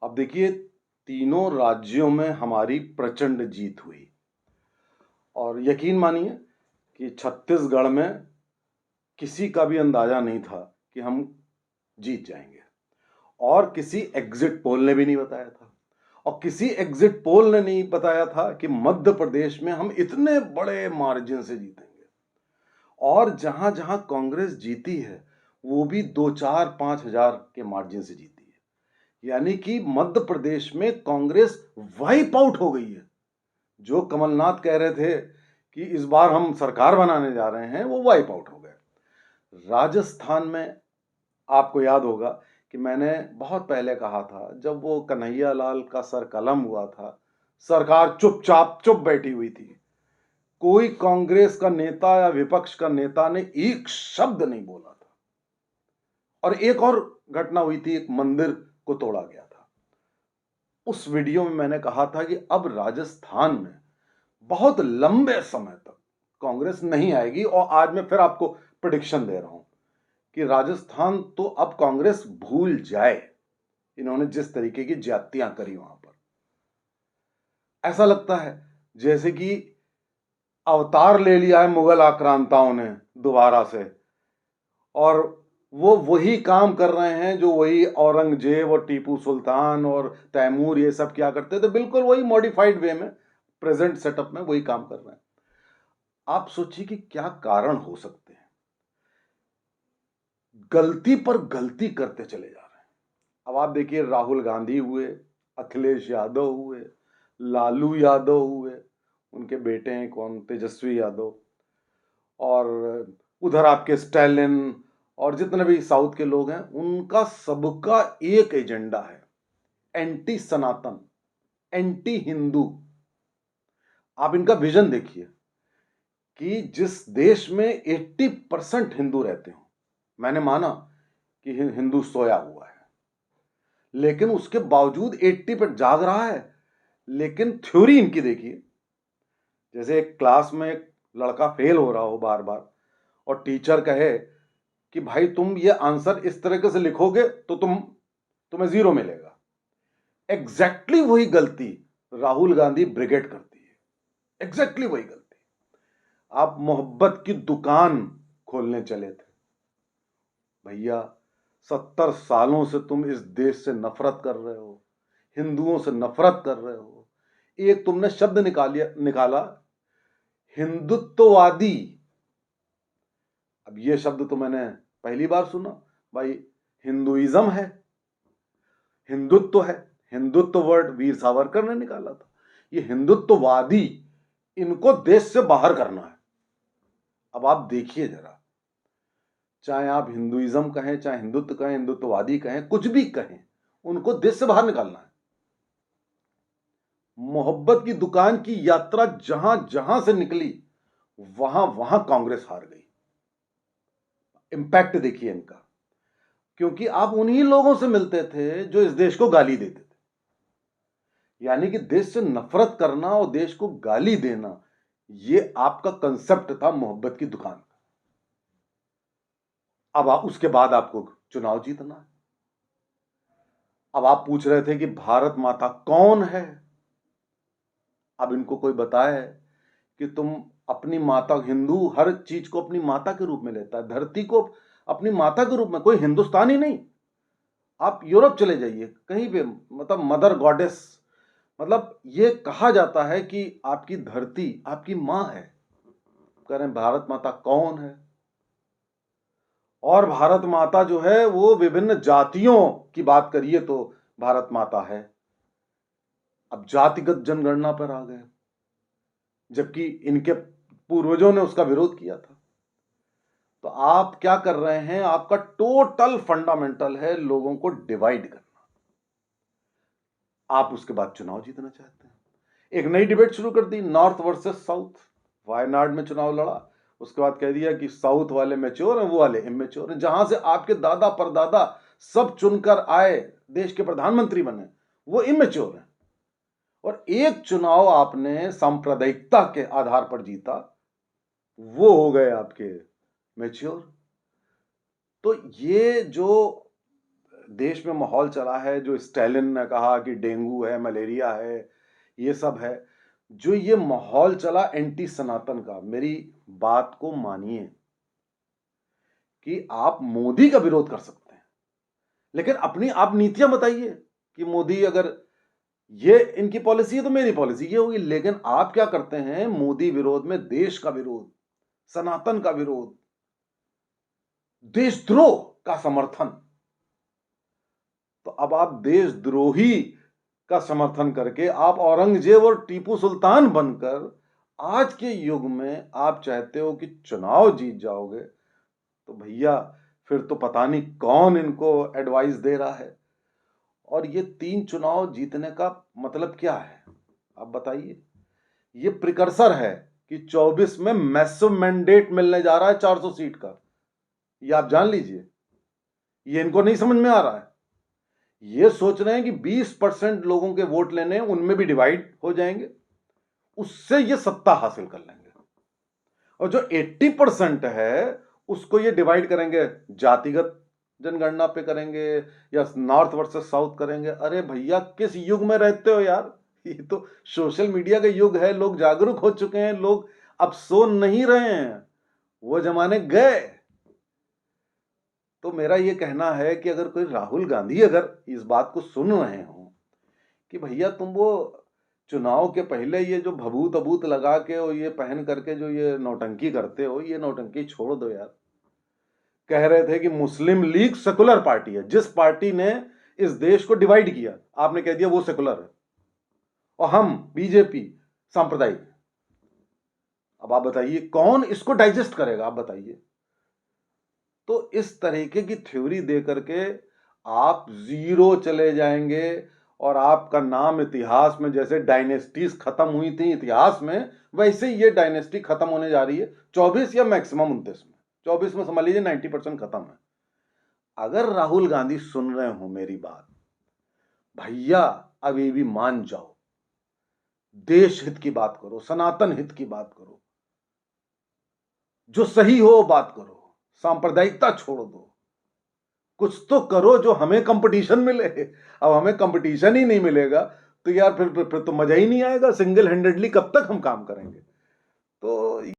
अब देखिए, तीनों राज्यों में हमारी प्रचंड जीत हुई और यकीन मानिए कि छत्तीसगढ़ में किसी का भी अंदाजा नहीं था कि हम जीत जाएंगे और किसी एग्जिट पोल ने भी नहीं बताया था और किसी एग्जिट पोल ने नहीं बताया था कि मध्य प्रदेश में हम इतने बड़े मार्जिन से जीतेंगे। और जहां जहां कांग्रेस जीती है वो भी 2-4-5 हजार के मार्जिन से जीती है, यानी कि मध्य प्रदेश में कांग्रेस वाइप आउट हो गई है। जो कमलनाथ कह रहे थे कि इस बार हम सरकार बनाने जा रहे हैं, वो वाइप आउट हो गए। राजस्थान में आपको याद होगा कि मैंने बहुत पहले कहा था, जब वो कन्हैया लाल का सर कलम हुआ था, सरकार चुपचाप चुप बैठी हुई थी। कोई कांग्रेस का नेता या विपक्ष का नेता ने एक शब्द नहीं बोला था। और एक और घटना हुई थी, एक मंदिर को तोड़ा गया था। उस वीडियो में मैंने कहा था कि अब राजस्थान में बहुत लंबे समय तक कांग्रेस नहीं आएगी और आज मैं फिर आपको प्रेडिक्शन दे रहा हूं कि राजस्थान तो अब कांग्रेस भूल जाए, इन्होंने जिस तरीके की ज्यादतियां करी वहां पर। ऐसा लगता है जैसे कि अवतार ले लिया है मुगल आक्रांताओं ने दोबारा से, और वो वही काम कर रहे हैं जो वही औरंगजेब और टीपू सुल्तान और तैमूर ये सब क्या करते थे, बिल्कुल वही मॉडिफाइड वे में प्रेजेंट सेटअप में वही काम कर रहे हैं। आप सोचिए कि क्या कारण हो सकते हैं। गलती पर गलती करते चले जा रहे हैं। अब आप देखिए, राहुल गांधी हुए, अखिलेश यादव हुए, लालू यादव हुए, उनके बेटे हैं कौन, तेजस्वी यादव, और उधर आपके स्टैलिन और जितने भी साउथ के लोग हैं, उनका सबका एक एजेंडा है, एंटी सनातन, एंटी हिंदू। आप इनका विजन देखिए कि जिस देश में 80% हिंदू रहते हो, मैंने माना कि हिंदू सोया हुआ है, लेकिन उसके बावजूद 80 पर जाग रहा है। लेकिन थ्योरी इनकी देखिए, जैसे एक क्लास में एक लड़का फेल हो रहा हो बार बार और टीचर कहे कि भाई तुम ये आंसर इस तरीके से लिखोगे तो तुम्हें 0 मिलेगा। एग्जैक्टली वही गलती राहुल गांधी ब्रिगेड करती है, एग्जैक्टली वही गलती। आप मोहब्बत की दुकान खोलने चले थे भैया, 70 सालों से तुम इस देश से नफरत कर रहे हो, हिंदुओं से नफरत कर रहे हो। एक तुमने शब्द निकाला, हिंदुत्ववादी। अब ये शब्द तो मैंने पहली बार सुना। भाई, हिंदुइज्म है, हिंदुत्व है, हिंदुत्व वर्ड वीर सावरकर ने निकाला था। ये हिंदुत्ववादी, इनको देश से बाहर करना है। अब आप देखिए जरा, चाहे आप हिंदुइज्म कहें, चाहे हिंदुत्व कहें, हिंदुत्ववादी कहें, कुछ भी कहें, उनको देश से बाहर निकालना है। मोहब्बत की दुकान की यात्रा जहां जहां से निकली, वहां वहां कांग्रेस हार गई। इंपैक्ट देखिए इनका, क्योंकि आप उन्हीं लोगों से मिलते थे जो इस देश को गाली देते थे। यानी कि देश से नफरत करना और देश को गाली देना, ये आपका कंसेप्ट था मोहब्बत की दुकान का। अब उसके बाद आपको चुनाव जीतना है। अब आप पूछ रहे थे कि भारत माता कौन है। अब इनको कोई बताए कि तुम अपनी माता, हिंदू हर चीज को अपनी माता के रूप में लेता है, धरती को अपनी माता के रूप में, कोई हिंदुस्तानी नहीं। आप यूरोप चले जाइए कहीं पे, मतलब मदर गॉडेस, मतलब ये कहा जाता है कि आपकी धरती आपकी मां है। कह रहे हैं भारत माता कौन है। और भारत माता जो है वो विभिन्न जातियों की बात करिए तो भारत माता है। अब जातिगत जनगणना पर आ गए, जबकि इनके पूर्वजों ने उसका विरोध किया था। तो आप क्या कर रहे हैं, आपका टोटल फंडामेंटल है लोगों को डिवाइड करना। आप उसके बाद चुनाव जीतना चाहते हैं। एक नई डिबेट शुरू कर दी, नॉर्थ वर्सेस साउथ। वायनाड में चुनाव लड़ा, उसके बाद कह दिया कि साउथ वाले मैच्योर हैं, वो वाले इमेच्योर हैं। जहां से आपके दादा परदादा सब चुनकर आए, देश के प्रधानमंत्री बने, वो इमेच्योर हैं। और एक चुनाव आपने सांप्रदायिकता के आधार पर जीता, वो हो गए आपके मैच्योर। तो ये जो देश में माहौल चला है, जो स्टालिन ने कहा कि डेंगू है, मलेरिया है, ये सब है, जो ये माहौल चला एंटी सनातन का, मेरी बात को मानिए कि आप मोदी का विरोध कर सकते हैं, लेकिन अपनी आप नीतियां बताइए कि मोदी अगर ये इनकी पॉलिसी है तो मेरी पॉलिसी ये होगी। लेकिन आप क्या करते हैं? मोदी विरोध में देश का विरोध, सनातन का विरोध, देशद्रोह का समर्थन। तो अब आप देशद्रोही का समर्थन करके आप औरंगजेब और टीपू सुल्तान बनकर आज के युग में आप चाहते हो कि चुनाव जीत जाओगे, तो भैया फिर तो पता नहीं कौन इनको एडवाइस दे रहा है। और ये 3 चुनाव जीतने का मतलब क्या है, आप बताइए? ये प्रिकर्सर है कि 24 में मैसिव मैंडेट मिलने जा रहा है 400 सीट का, ये आप जान लीजिए। ये इनको नहीं समझ में आ रहा है। ये सोच रहे हैं कि 20% लोगों के वोट लेने, उनमें भी डिवाइड हो जाएंगे, उससे ये सत्ता हासिल कर लेंगे। और जो 80% है उसको ये डिवाइड करेंगे, जातिगत जनगणना पे करेंगे या नॉर्थ वर्सेस साउथ करेंगे। अरे भैया किस युग में रहते हो यार? ये तो सोशल मीडिया का युग है, लोग जागरूक हो चुके हैं, लोग अब सो नहीं रहे हैं, वो जमाने गए। तो मेरा ये कहना है कि अगर कोई राहुल गांधी अगर इस बात को सुन रहे हो कि भैया तुम वो चुनाव के पहले ये जो भभूत अभूत लगा के और ये पहन करके जो ये नौटंकी करते हो, ये नौटंकी छोड़ दो यार। कह रहे थे कि मुस्लिम लीग सेकुलर पार्टी है, जिस पार्टी ने इस देश को डिवाइड किया, आपने कह दिया वो सेकुलर है, और हम बीजेपी सांप्रदायिक। अब आप बताइए कौन इसको डाइजेस्ट करेगा? आप बताइए। तो इस तरीके की थ्योरी दे करके आप जीरो चले जाएंगे और आपका नाम इतिहास में, जैसे डायनेस्टीज खत्म हुई थी इतिहास में, वैसे ये डायनेस्टी खत्म होने जा रही है 24 या मैक्सिमम 29 में। 24 में समझ लीजिए 90% खत्म है। अगर राहुल गांधी सुन रहे हो मेरी बात, भैया अब ये भी मान जाओ, देश हित की बात करो, सनातन हित की बात करो, जो सही हो बात करो, सांप्रदायिकता छोड़ दो, कुछ तो करो जो हमें कंपटीशन मिले। अब हमें कंपटीशन ही नहीं मिलेगा तो यार फिर तो मजा ही नहीं आएगा। सिंगल हैंडेडली कब तक हम काम करेंगे? तो